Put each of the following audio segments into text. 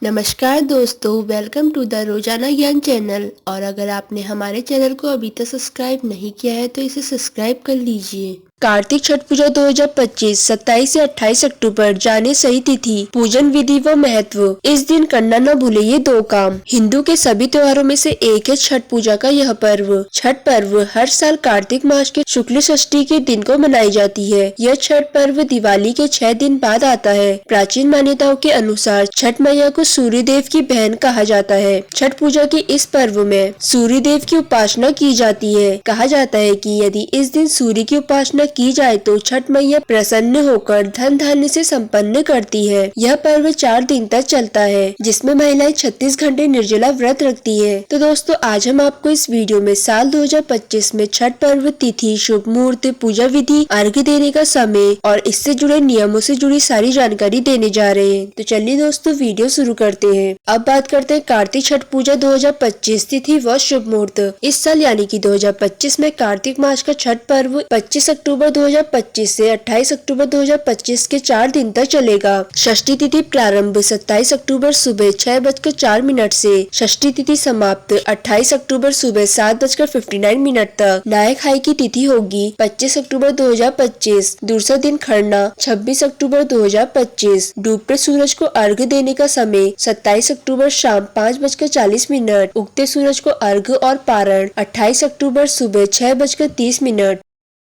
नमस्कार दोस्तों, welcome to the रोजाना ज्ञान चैनल। और अगर आपने हमारे चैनल को अभी तक सब्सक्राइब नहीं किया है तो इसे सब्सक्राइब कर लीजिए। कार्तिक छठ पूजा 2025 27 से 28 अक्टूबर। जाने सही तिथि, पूजन विधि व महत्व। इस दिन करना न भूले ये दो काम। हिंदू के सभी त्योहारों में से एक है छठ पूजा का यह पर्व। छठ पर्व हर साल कार्तिक मास के शुक्ल षष्ठी के दिन को मनाई जाती है। यह छठ पर्व दिवाली के 6 दिन बाद आता है। प्राचीन मान्यताओं के अनुसार छठ मैया को सूर्य देव की बहन कहा जाता है। छठ पूजा के इस पर्व में सूर्य देव की उपासना की जाती है। कहा जाता है कि यदि इस दिन सूर्य की उपासना की जाए तो छठ मैया प्रसन्न होकर धन धान्य से संपन्न करती है। यह पर्व 4 दिन तक चलता है, जिसमें महिलाएं 36 घंटे निर्जला व्रत रखती है। तो दोस्तों, आज हम आपको इस वीडियो में साल 2025 में छठ पर्व तिथि, शुभ मुहूर्त, पूजा विधि, अर्घ्य देने का समय और इससे जुड़े नियमों से जुड़ी सारी जानकारी देने जा रहे हैं। तो चलिए दोस्तों, वीडियो शुरू करते हैं। अब बात करते हैं कार्तिक छठ पूजा 2025 तिथि व शुभ मुहूर्त। इस साल यानी कि 2025 में कार्तिक मास का छठ पर्व 25 अक्टूबर 2025 से 28 अक्टूबर 2025 के 4 दिन तक चलेगा। षष्ठी तिथि प्रारंभ 27 अक्टूबर सुबह 6:04 से, षष्ठी तिथि समाप्त 28 अक्टूबर सुबह 7:59 तक। नहाय खाए की तिथि होगी 25 अक्टूबर 2025। दूसरा दिन खरना 26 अक्टूबर 2025। डूबते सूरज को अर्घ्य देने का समय 27 अक्टूबर शाम 5:40। उगते सूरज को अर्घ्य और पारण 28 अक्टूबर सुबह 6:30।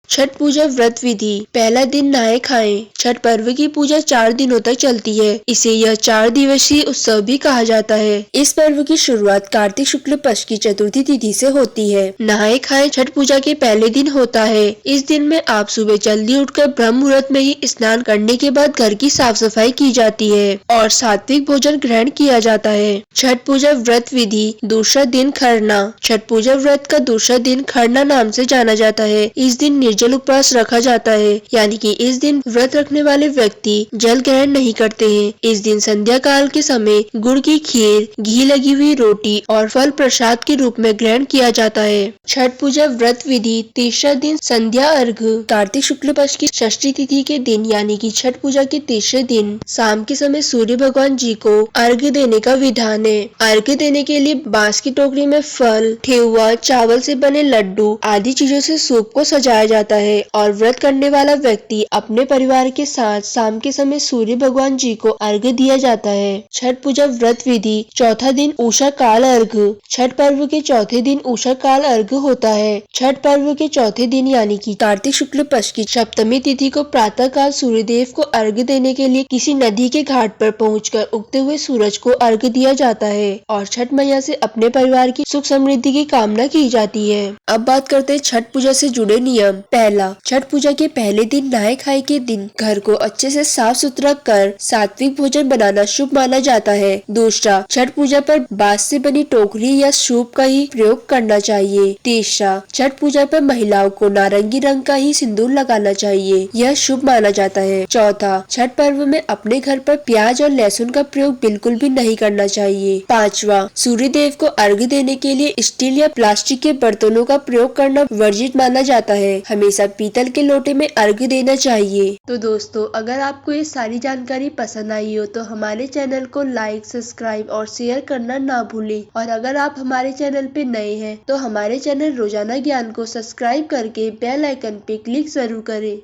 छठ पूजा व्रत विधि। पहला दिन नहाए खाएं। छठ पर्व की पूजा 4 दिनों तक चलती है। इसे यह 4 दिवसीय उत्सव भी कहा जाता है। इस पर्व की शुरुआत कार्तिक शुक्ल पक्ष की चतुर्थी तिथि से होती है। नहाए खाएं छठ पूजा के पहले दिन होता है। इस दिन में आप सुबह जल्दी उठकर ब्रह्म मुहूर्त में ही स्नान करने के बाद घर की साफ सफाई की जाती है और सात्विक भोजन ग्रहण किया जाता है। छठ पूजा व्रत विधि। दूसरा दिन खरना। छठ पूजा व्रत का दूसरा दिन खरना नाम से जाना जाता है। इस दिन जल उपवास रखा जाता है, यानी कि इस दिन व्रत रखने वाले व्यक्ति जल ग्रहण नहीं करते हैं। इस दिन संध्या काल के समय गुड़ की खीर, घी लगी हुई रोटी और फल प्रसाद के रूप में ग्रहण किया जाता है। छठ पूजा व्रत विधि। तीसरा दिन संध्या अर्घ्य। कार्तिक शुक्ल पक्ष की षष्ठी तिथि के दिन यानी कि छठ पूजा के तीसरे दिन शाम के समय सूर्य भगवान जी को अर्घ्य देने का विधान है। अर्घ्य देने के लिए बांस की टोकरी में फल, ठेकुआ, चावल से बने लड्डू आदि चीजों से सूप को सजाया जाता है और व्रत करने वाला व्यक्ति अपने परिवार के साथ शाम के समय सूर्य भगवान जी को अर्घ्य दिया जाता है। छठ पूजा व्रत विधि। चौथा दिन उषा काल अर्घ्य। छठ पर्व के चौथे दिन उषा काल अर्घ्य होता है। छठ पर्व के चौथे दिन यानी कि कार्तिक शुक्ल पक्ष की सप्तमी तिथि को प्रातः काल सूर्य देव को अर्घ्य देने के लिए किसी नदी के घाट पर पहुंचकर उगते हुए सूरज को अर्घ्य दिया जाता है और छठ मैया से अपने परिवार की सुख समृद्धि की कामना की जाती है। अब बात करते हैं छठ पूजा से जुड़े नियम। पहला, छठ पूजा के पहले दिन नहाए खाए के दिन घर को अच्छे से साफ सुथरा कर सात्विक भोजन बनाना शुभ माना जाता है। दूसरा, छठ पूजा पर बांस से बनी टोकरी या सूप का ही प्रयोग करना चाहिए। तीसरा, छठ पूजा पर महिलाओं को नारंगी रंग का ही सिंदूर लगाना चाहिए, यह शुभ माना जाता है। चौथा, छठ पर्व में अपने घर पर प्याज और लहसुन का प्रयोग बिल्कुल भी नहीं करना चाहिए। पांचवा, सूर्य देव को अर्घ्य देने के लिए स्टील या प्लास्टिक के बर्तनों का प्रयोग करना वर्जित माना जाता है। हमेशा पीतल के लोटे में अर्घ्य देना चाहिए। तो दोस्तों, अगर आपको ये सारी जानकारी पसंद आई हो तो हमारे चैनल को लाइक, सब्सक्राइब और शेयर करना ना भूलें। और अगर आप हमारे चैनल पे नए हैं तो हमारे चैनल रोजाना ज्ञान को सब्सक्राइब करके बेल आइकन पे क्लिक जरूर करें।